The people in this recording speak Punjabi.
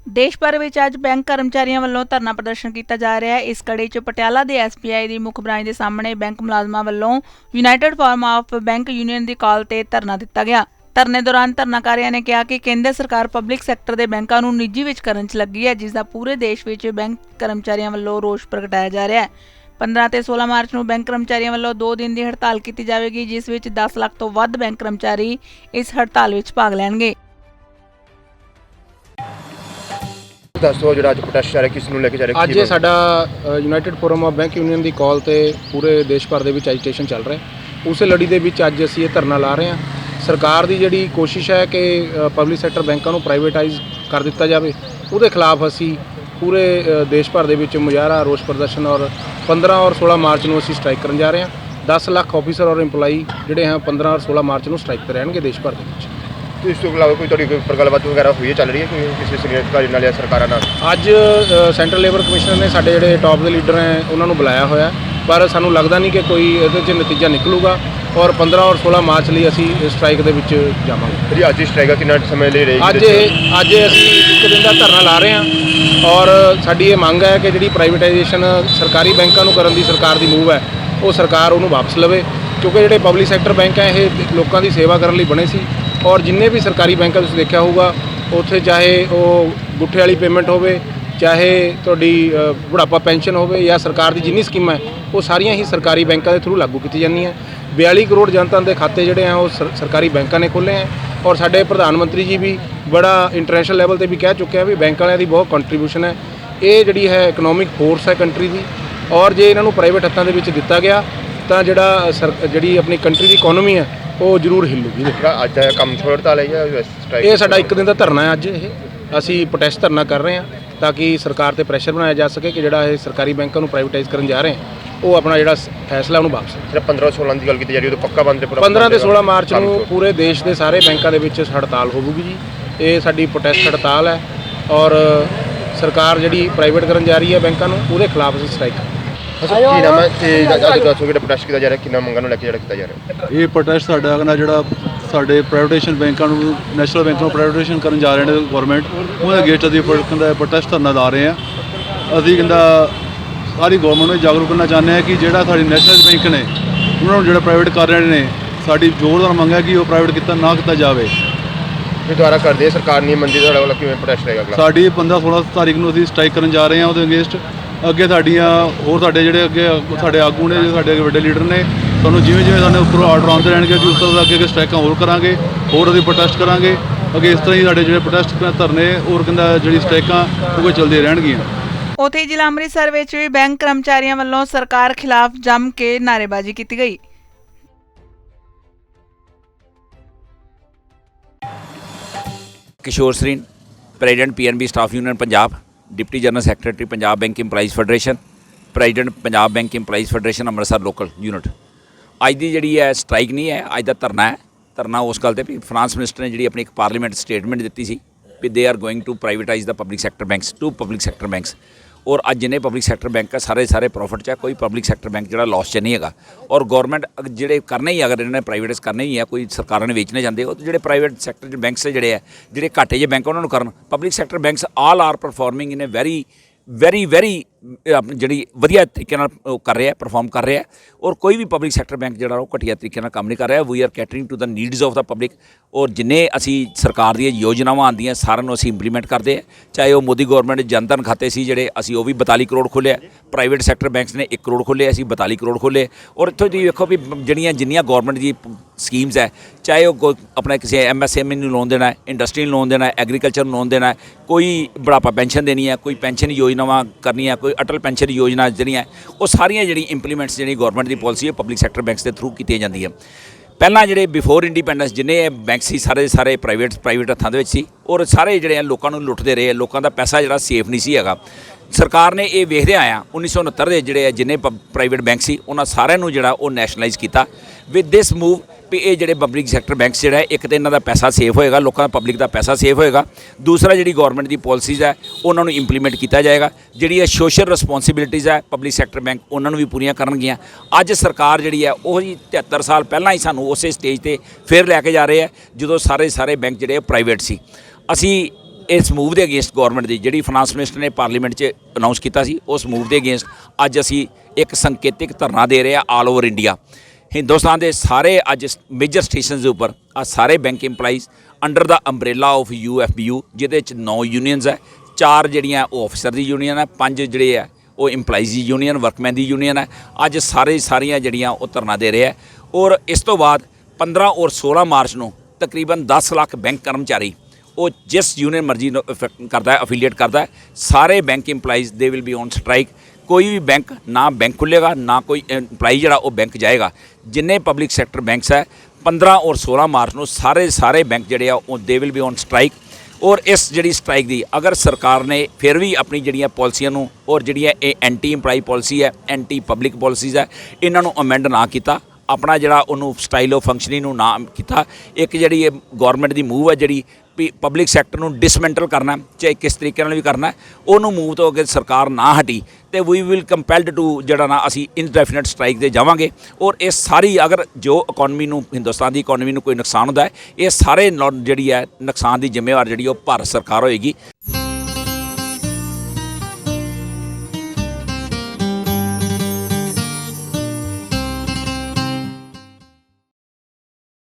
देश भर में अज बैंक कर्मचारियों वालों धरना प्रदर्शन किया जा रहा है। इस कड़ी च पटियाला के SBI की मुख ब्रांच के सामने बैंक मुलाजमां वालों United forum of bank union की कॉल पर धरना दिता गया। धरने दौरान धरनाकारियों ने कहा कि केंद्र सरकार पब्लिक सैक्टर के बैंकों को निजी विच करन च लगी है, जिसका पूरे देश में बैंक कर्मचारियों वालों रोष प्रगटाया जा रहा है। 15 ते 16 मार्च को बैंक कर्मचारियों वालों 2 दिन की हड़ताल की जाएगी, जिस विच 10 लाख तो वध बैंक कर्मचारी इस हड़ताल में भाग लैणगे। दसो जो अज प्रोटेस्ट चल रहा किस नूं लेके जा रहे? ਅੱਜ ਇਹ ਸਾਡਾ United Forum of Bank Union ਦੀ ਕਾਲ ਤੇ ਪੂਰੇ ਦੇਸ਼ ਭਰ ਦੇ ਵਿੱਚ ਐਜੀਟੇਸ਼ਨ ਚੱਲ ਰਿਹਾ। ਉਸੇ ਲੜੀ ਦੇ ਵਿੱਚ ਅੱਜ ਅਸੀਂ ਇਹ ਧਰਨਾ ਲਾ ਰਹੇ ਹਾਂ। ਸਰਕਾਰ ਦੀ ਜਿਹੜੀ ਕੋਸ਼ਿਸ਼ ਹੈ ਕਿ ਪਬਲਿਕ ਸੈਕਟਰ ਬੈਂਕਾਂ ਨੂੰ ਪ੍ਰਾਈਵੇਟਾਈਜ਼ ਕਰ ਦਿੱਤਾ ਜਾਵੇ, ਉਹਦੇ ਖਿਲਾਫ ਅਸੀਂ ਪੂਰੇ ਦੇਸ਼ ਭਰ ਦੇ ਵਿੱਚ ਮੁਜ਼ਾਹਰਾ ਰੋਸ ਪ੍ਰਦਰਸ਼ਨ ਔਰ 15 ਔਰ 16 ਮਾਰਚ ਨੂੰ ਅਸੀਂ ਸਟ੍ਰਾਈਕ ਕਰਨ ਜਾ ਰਹੇ ਹਾਂ। 10 ਲੱਖ ਆਫੀਸਰ ਔਰ EMPLOYੀ ਜਿਹੜੇ ਹਨ 15 ਔਰ 16 ਮਾਰਚ ਨੂੰ ਸਟ੍ਰਾਈਕ ਤੇ ਰਹਿਣਗੇ ਦੇਸ਼ ਭਰ ਦੇ ਵਿੱਚ। तो इस अलावा कोई थोड़ी गलबात वगैरह हुई है चल रही है कोई किसी सीनियर अधिकारी नाल या सरकारां नाल? ਅੱਜ ਸੈਂਟਰਲ ਲੇਬਰ ਕਮਿਸ਼ਨਰ ਨੇ ਸਾਡੇ ਜਿਹੜੇ ਟੌਪ ਦੇ ਲੀਡਰ ਹੈ ਉਹਨਾਂ ਨੂੰ ਬੁਲਾਇਆ ਹੋਇਆ, ਪਰ ਸਾਨੂੰ ਲੱਗਦਾ ਨਹੀਂ ਕਿ ਕੋਈ ਇਹਦੇ 'ਚ ਨਤੀਜਾ ਨਿਕਲੂਗਾ ਔਰ 15 ਔਰ 16 ਮਾਰਚ ਲਈ ਅਸੀਂ ਸਟ੍ਰਾਈਕ ਦੇ ਵਿੱਚ ਜਾਵਾਂਗੇ। ਜੀ ਅੱਜ ਸਟ੍ਰਾਈਕ ਕਿੰਨਾ ਸਮੇਂ ਲਈ ਰਹੇਗੀ? ਅੱਜ ਅਸੀਂ ਇੱਕ ਦਿਨ ਦਾ ਧਰਨਾ ਲਾ ਰਹੇ ਹਾਂ ਔਰ ਸਾਡੀ ਇਹ ਮੰਗ ਹੈ ਕਿ ਜਿਹੜੀ ਪ੍ਰਾਈਵੇਟਾਈਜੇਸ਼ਨ ਸਰਕਾਰੀ ਬੈਂਕਾਂ ਨੂੰ ਕਰਨ ਦੀ ਸਰਕਾਰ ਦੀ ਮੂਵ ਹੈ, ਉਹ ਸਰਕਾਰ ਉਹਨੂੰ ਵਾਪਸ ਲਵੇ, ਕਿਉਂਕਿ ਜਿਹੜੇ ਪਬਲਿਕ ਸੈਕਟਰ ਬੈਂਕ ਹੈ ਇਹ ਲੋਕਾਂ ਦੀ ਸੇਵਾ ਕਰਨ ਲਈ ਬਣੇ ਸੀ ਔਰ ਜਿੰਨੇ ਵੀ ਸਰਕਾਰੀ ਬੈਂਕਾਂ ਤੁਸੀਂ ਦੇਖਿਆ ਹੋਊਗਾ ਉੱਥੇ ਚਾਹੇ ਉਹ ਗੁੱਠੇ ਵਾਲੀ ਪੇਮੈਂਟ ਹੋਵੇ, ਚਾਹੇ ਤੁਹਾਡੀ ਬੁਢਾਪਾ ਪੈਨਸ਼ਨ ਹੋਵੇ ਜਾਂ ਸਰਕਾਰ ਦੀ ਜਿੰਨੀ ਸਕੀਮਾਂ ਹੈ ਉਹ ਸਾਰੀਆਂ ਹੀ ਸਰਕਾਰੀ ਬੈਂਕਾਂ ਦੇ ਥਰੂ ਲਾਗੂ ਕੀਤੀ ਜਾਂਦੀਆਂ। 42 ਕਰੋੜ ਜਨਤਾ ਦੇ ਖਾਤੇ ਜਿਹੜੇ ਆ ਉਹ ਸਰਕਾਰੀ ਬੈਂਕਾਂ ਨੇ ਖੋਲ੍ਹੇ ਹੈ ਔਰ ਸਾਡੇ ਪ੍ਰਧਾਨ ਮੰਤਰੀ ਜੀ ਵੀ ਬੜਾ ਇੰਟਰਨੈਸ਼ਨਲ ਲੈਵਲ ਤੇ ਵੀ ਕਹਿ ਚੁੱਕੇ ਆ ਵੀ ਬੈਂਕ ਵਾਲਿਆਂ ਦੀ ਬਹੁਤ ਕੰਟਰੀਬਿਊਸ਼ਨ ਹੈ। ਇਹ ਜਿਹੜੀ ਹੈ ਇਕਨੋਮਿਕ ਫੋਰਸ ਹੈ ਕੰਟਰੀ ਦੀ ਔਰ ਜੇ ਇਹਨਾਂ ਨੂੰ ਪ੍ਰਾਈਵੇਟ ਹੱਥਾਂ ਦੇ ਵਿੱਚ ਦਿੱਤਾ ਗਿਆ ਤਾਂ ਜਿਹੜੀ ਆਪਣੀ ਕੰਟਰੀ ਦੀ ਇਕਨੋਮੀ ਹੈ ਉਹ ਜ਼ਰੂਰ ਹਿੱਲੂਗੀ। ਅੱਜ ਦਾ ਕੰਮ ਛੋੜ ਹੜਤਾਲ ਹੈ ਜਾਂ ਸਟ੍ਰਾਈਕ? ਇਹ ਸਾਡਾ ਇੱਕ ਦਿਨ ਦਾ ਧਰਨਾ ਹੈ। ਅੱਜ ਅਸੀਂ ਪ੍ਰੋਟੈਸਟ ਧਰਨਾ ਕਰ ਰਹੇ ਹਾਂ ਤਾਂ ਕਿ ਸਰਕਾਰ ਤੇ ਪ੍ਰੈਸ਼ਰ ਬਣਾਇਆ ਜਾ ਸਕੇ ਕਿ ਜਿਹੜਾ ਇਹ ਸਰਕਾਰੀ ਬੈਂਕਾਂ ਨੂੰ ਪ੍ਰਾਈਵੇਟਾਈਜ਼ ਕਰਨ ਜਾ ਰਹੇ ਹਾਂ ਉਹ ਆਪਣਾ ਜਿਹੜਾ ਫੈਸਲਾ ਉਹਨੂੰ ਵਾਪਸ। ਜਿਹੜਾ 15-16 ਦੀ ਗੱਲ ਕੀਤੀ ਜਾ ਰਹੀ ਉਹ ਪੱਕਾ ਬੰਦ 15 ਤੇ 16 ਮਾਰਚ ਨੂੰ ਪੂਰੇ ਦੇਸ਼ ਦੇ ਸਾਰੇ ਬੈਂਕਾਂ ਦੇ ਵਿੱਚ ਹੜਤਾਲ ਹੋਵੇਗੀ ਜੀ। ਇਹ ਸਾਡੀ ਪ੍ਰੋਟੈਸਟ ਹੜਤਾਲ ਹੈ ਔਰ ਸਰਕਾਰ ਜਿਹੜੀ ਪ੍ਰਾਈਵੇਟ ਕਰਨ ਜਾ ਰਹੀ ਹੈ ਬੈਂਕਾਂ ਨੂੰ ਉਹਦੇ ਖਿਲਾਫ ਅਸੀਂ ਸਟ੍ਰਾਈਕ ਕੀ ਨਾਮ ਹੈ ਤੇ ਅੱਜ ਦੱਸੋ ਜਿਹੜਾ ਪ੍ਰੋਟੈਸਟ ਕੀਤਾ ਜਾ ਰਿਹਾ ਕਿੰਨਾ ਮੰਗਾਂ ਨੂੰ ਲੈ ਕੇ ਜਿਹੜਾ ਕੀਤਾ ਜਾ ਰਿਹਾ? ਇਹ ਪ੍ਰੋਟੈਸਟ ਸਾਡਾ ਕਹਿੰਦਾ ਜਿਹੜਾ ਸਾਡੇ ਪ੍ਰਾਈਵੇਟੇਸ਼ਨ ਬੈਂਕਾਂ ਨੂੰ ਨੈਸ਼ਨਲ ਬੈਂਕ ਨੂੰ ਪ੍ਰਾਈਵੇਟੇਸ਼ਨ ਕਰਨ ਜਾ ਰਹੇ ਨੇ ਗਵਰਨਮੈਂਟ ਉਹਦੇ ਅਗੇਂਸਟ ਅਸੀਂ ਕਹਿੰਦਾ ਪ੍ਰੋਟੈਸਟ ਧਰਨਾ ਲਾ ਰਹੇ ਹਾਂ। ਅਸੀਂ ਕਹਿੰਦਾ ਸਾਰੀ ਗਵਰਨਮੈਂਟ ਨੂੰ ਜਾਗਰੂਕ ਕਰਨਾ ਚਾਹੁੰਦੇ ਹਾਂ ਕਿ ਜਿਹੜਾ ਸਾਡੀ ਨੈਸ਼ਨਲ ਬੈਂਕ ਨੇ ਉਹਨਾਂ ਨੂੰ ਜਿਹੜਾ ਪ੍ਰਾਈਵੇਟ ਕਰ ਰਹੇ ਨੇ, ਸਾਡੀ ਜ਼ੋਰਦਾਰ ਮੰਗ ਹੈ ਕਿ ਉਹ ਪ੍ਰਾਈਵੇਟ ਨਾ ਕੀਤਾ ਜਾਵੇ। ਇਹ ਦੁਆਰਾ ਕਰਦੇ ਸਰਕਾਰ ਨਹੀਂ ਮੰਨਦੀ ਤੁਹਾਡੇ ਵੱਲੋਂ ਕਿਵੇਂ ਪ੍ਰੋਟੈਸਟ ਰਹੇਗਾ? ਸਾਡੀ 15-16 ਤਾਰੀਖ ਨੂੰ ਅਸੀਂ ਸਟ੍ਰਾਈਕ ਕਰਨ ਜਾ ਰਹੇ ਹਾਂ ਉਹਦੇ ਅਗੇਂਸਟ। ਅੱਗੇ ਸਾਡੀਆਂ ਹੋਰ ਸਾਡੇ ਜਿਹੜੇ ਅੱਗੇ ਸਾਡੇ ਆਗੂ ਨੇ ਜੋ ਸਾਡੇ ਵੱਡੇ ਲੀਡਰ ਨੇ ਸਾਨੂੰ ਜਿਵੇਂ ਸਾਨੂੰ ਉੱਪਰੋਂ ਆਰਡਰ ਆਉਂਦੇ ਰਹਿਣਗੇ ਕਿ ਉਸ ਤਰ੍ਹਾਂ ਅੱਗੇ ਸਟ੍ਰਾਈਕਾਂ ਹੋਰ ਕਰਾਂਗੇ, ਹੋਰ ਅਸੀਂ ਪ੍ਰੋਟੈਸਟ ਕਰਾਂਗੇ ਅੱਗੇ। ਇਸ ਤਰ੍ਹਾਂ ਹੀ ਸਾਡੇ ਜਿਹੜੇ ਪ੍ਰੋਟੈਸਟ ਧਰਨੇ ਹੋਰ ਕਹਿੰਦਾ ਜਿਹੜੀ ਸਟ੍ਰਾਈਕਾਂ ਉਹ ਚੱਲਦੀਆਂ ਰਹਿਣਗੀਆਂ। ਉੱਥੇ ਜ਼ਿਲ੍ਹਾ ਅੰਮ੍ਰਿਤਸਰ ਵਿੱਚ ਵੀ ਬੈਂਕ ਕਰਮਚਾਰੀਆਂ ਵੱਲੋਂ ਸਰਕਾਰ ਖਿਲਾਫ ਜੰਮ ਕੇ ਨਾਅਰੇਬਾਜ਼ੀ ਕੀਤੀ ਗਈ। Kishore Sareen, president PNB staff union Punjab, deputy general secretary Punjab bank employees federation, president Punjab bank employees federation Amritsar local unit. अज की जी है स्ट्राइक नहीं है, अज का धरना है। धरना उस गल पर भी फाइनेंस मिनिस्टर ने जी अपनी एक पार्लीमेंट स्टेटमेंट दी सी भी they are going to privatize the public sector banks to public sector banks. और अज जिन्हें पब्लिक सैक्टर बैंक है सारे प्रॉफिट च है, कोई पब्लिक सैक्टर बैंक जो लॉस च नहीं है। और गौरमेंट जोड़े करने ही अगर इन्होंने प्राइवेटाइज करने ही है, कोई सरकार ने बेचने जाते हो तो जो प्राइवेट सैक्टर बैंक्स जोड़े है जोड़े घाटे जे बैंक उन्होंने करन। Public sector banks all are performing in a very जी वधिया तरीके कर रहे हैं, परफॉर्म कर रहे हैं। और कोई भी पब्लिक सैक्टर बैंक जो घटिया तरीके काम नहीं कर रहा। We are catering to the needs of the public. और जिन्हें असी सरकार दी योजनावां आंदियां सारिਆਂ असी इंप्लीमेंट करते हैं, चाहे वो मोदी गौरमेंट जनधन खाते से जोड़े असी वो भी 42 करोड़ खोले, प्राइवेट सैक्टर बैंक्स ने 1 करोड़ खोले, असी 42 करोड़ खोले। और इत्थों तुसीं वेखो भी जिन्नियां गौरमेंट की स्कीम्स है, चाहे वो अपना किसी MSME नूं लोन देना है, इंडस्ट्री नूं लोन देना है, एग्रीकल्चर नूं लोन देना है, कोई बुढ़ापा पेंशन देनी है, कोई पेंशन योजनावां करनी है, कोई अटल पेंशन योजना ਜਿਹੜੀਆਂ ਉਹ ਸਾਰੀਆਂ ਜਿਹੜੀ ਇੰਪਲੀਮੈਂਟਸ ਜਿਹੜੀ ਗਵਰਨਮੈਂਟ ਦੀ ਪਾਲਿਸੀ ਹੈ ਪਬਲਿਕ ਸੈਕਟਰ ਬੈਂਕਸ ਦੇ ਥਰੂ ਕੀਤੀਆਂ ਜਾਂਦੀਆਂ। ਪਹਿਲਾਂ ਜਿਹੜੇ ਬਿਫੋਰ ਇੰਡੀਪੈਂਡੈਂਸ ਜਿੰਨੇ ਬੈਂਕ ਸੀ ਸਾਰੇ ਪ੍ਰਾਈਵੇਟ ਹੱਥਾਂ ਦੇ ਵਿੱਚ ਸੀ ਔਰ ਸਾਰੇ ਜਿਹੜੇ ਆ ਲੋਕਾਂ ਨੂੰ ਲੁੱਟਦੇ ਰਹੇ, ਲੋਕਾਂ ਦਾ ਪੈਸਾ ਜਿਹੜਾ ਸੇਫ ਨਹੀਂ ਸੀ ਹੈਗਾ। ਸਰਕਾਰ ਨੇ ਇਹ ਵੇਖਦੇ ਆਇਆ 1969 ਦੇ ਜਿਹੜੇ ਜਿੰਨੇ ਪ੍ਰਾਈਵੇਟ ਬੈਂਕ ਸੀ ਉਹਨਾਂ ਸਾਰਿਆਂ ਨੂੰ ਜਿਹੜਾ ਉਹ ਨੈਸ਼ਨਲਾਈਜ਼ ਕੀਤਾ। ਵਿਦ ਦਿਸ ਮੂਵ भी ये जोड़े पब्लिक सैक्टर बैंक्स जोड़ा एक तो इन्हों का पैसा सेफ होएगा, लोगों का पब्लिक का पैसा सेफ होएगा। दूसरा जी गौरमेंट की पॉलिसीज़ है उन्होंने इंप्लीमेंट किया जाएगा। जी सोशल रिस्पोंसिबिलिटीज़ है पब्लिक सैक्टर बैंक उन्होंने भी पूरी करनगियां। अज सरकार जी है वो 73 साल पहला ही सानू उस स्टेज पर फिर लैके जा रहे हैं जो सारे बैंक जोड़े प्राइवेट सी। असी ਇਸ ਮੂਵ ਦੇ ਅਗੇਂਸਟ ਗਵਰਨਮੈਂਟ ਦੀ ਜਿਹੜੀ ਫਾਈਨਾਂਸ ਮਿਨਿਸਟਰ ਨੇ ਪਾਰਲੀਮੈਂਟ 'ਚ ਅਨਾਉਂਸ ਕੀਤਾ ਸੀ, ਉਸ ਮੂਵ ਦੇ ਅਗੇਂਸਟ ਅੱਜ ਅਸੀਂ ਇੱਕ ਸੰਕੇਤਿਕ ਧਰਨਾ ਦੇ ਰਹੇ ਹਾਂ ਆਲ ਓਵਰ ਇੰਡੀਆ। ਹਿੰਦੁਸਤਾਨ ਦੇ ਸਾਰੇ ਅੱਜ ਮੇਜਰ ਸਟੇਸ਼ਨਸ ਦੇ ਉੱਪਰ ਆ ਸਾਰੇ bank employees under the umbrella of UFBU, ਜਿਹਦੇ 'ਚ 9 ਯੂਨੀਅਨਸ ਹੈ, 4 ਜਿਹੜੀਆਂ ਉਹ ਆਫਿਸਰ ਦੀ ਯੂਨੀਅਨ ਹੈ, 5 ਜਿਹੜੇ ਹੈ ਉਹ ਇੰਪਲਾਈਜ਼ ਦੀ ਯੂਨੀਅਨ, ਵਰਕਮੈਨ ਦੀ ਯੂਨੀਅਨ ਹੈ। ਅੱਜ ਸਾਰੀਆਂ ਜਿਹੜੀਆਂ ਉਹ ਧਰਨਾ ਦੇ ਰਹੇ ਹੈ। ਔਰ ਇਸ ਤੋਂ ਬਾਅਦ 15 ਔਰ 16 ਮਾਰਚ ਨੂੰ ਤਕਰੀਬਨ 10 ਲੱਖ ਬੈਂਕ ਕਰਮਚਾਰੀ ਉਹ ਜਿਸ ਯੂਨੀਅਨ ਮਰਜ਼ੀ ਨੂੰ ਕਰਦਾ ਹੈ, ਅਫੀਲੀਏਟ ਕਰਦਾ ਹੈ, ਸਾਰੇ bank employees they will be on strike. ਕੋਈ ਵੀ ਬੈਂਕ ਨਾ ਬੈਂਕ ਖੁੱਲ੍ਹੇਗਾ, ਨਾ ਕੋਈ ਇੰਪਲਾਈ ਜਿਹੜਾ ਉਹ ਬੈਂਕ ਜਾਏਗਾ। ਜਿੰਨੇ ਪਬਲਿਕ ਸੈਕਟਰ ਬੈਂਕਸ ਹੈ 15 ਔਰ 16 ਮਾਰਚ ਨੂੰ ਸਾਰੇ ਬੈਂਕ ਜਿਹੜੇ ਆ ਉਹ they will be on strike. ਔਰ ਇਸ ਜਿਹੜੀ ਸਟ੍ਰਾਈਕ ਦੀ ਅਗਰ ਸਰਕਾਰ ਨੇ ਫਿਰ ਵੀ ਆਪਣੀ ਜਿਹੜੀਆਂ ਪਾਲਿਸੀਆਂ ਨੂੰ ਔਰ ਜਿਹੜੀਆਂ ਇਹ ਐਂਟੀ ਇੰਪਲਾਈ ਪਾਲਿਸੀ ਹੈ, ਐਂਟੀ ਪਬਲਿਕ ਪਾਲਿਸੀਜ਼ ਹੈ, ਇਹਨਾਂ ਨੂੰ ਅਮੈਂਡ ਨਾ ਕੀਤਾ, ਆਪਣਾ ਜਿਹੜਾ ਉਹਨੂੰ ਸਟਾਈਲ ਆਫ ਫੰਕਸ਼ਨਿੰਗ ਨੂੰ ਨਾ ਕੀਤਾ, ਇੱਕ ਜਿਹੜੀ ਇਹ ਗੌਰਮੈਂਟ ਦੀ ਮੂਵ ਹੈ ਜਿਹੜੀ ਪਬਲਿਕ ਸੈਕਟਰ ਨੂੰ ਡਿਸਮੈਂਟਲ ਕਰਨਾ, ਚਾਹੇ ਕਿਸ ਤਰੀਕੇ ਨਾਲ ਵੀ ਕਰਨਾ, ਉਹਨੂੰ ਮੂਵ ਤੋਂ ਅਗਰ ਸਰਕਾਰ ਨਾ ਹਟੀ ਤੇ ਵੀ ਵਿਲ ਕੰਪੈਲਡ ਟੂ ਜਿਹੜਾ ਨਾ ਅਸੀਂ ਇਨਡੈਫੀਨਿਟ ਸਟ੍ਰਾਈਕ ਤੇ ਜਾਵਾਂਗੇ। ਔਰ ਇਹ ਸਾਰੀ ਅਗਰ ਜੋ ਇਕਨੋਮੀ ਨੂੰ, ਹਿੰਦੁਸਤਾਨ ਦੀ ਇਕਨੋਮੀ ਨੂੰ ਕੋਈ ਨੁਕਸਾਨ ਹੁੰਦਾ ਹੈ, ਇਹ ਸਾਰੇ ਜਿਹੜੀ ਹੈ ਨੁਕਸਾਨ ਦੀ ਜ਼ਿੰਮੇਵਾਰ ਜਿਹੜੀ ਉਹ ਭਾਰਤ ਸਰਕਾਰ ਹੋਏਗੀ।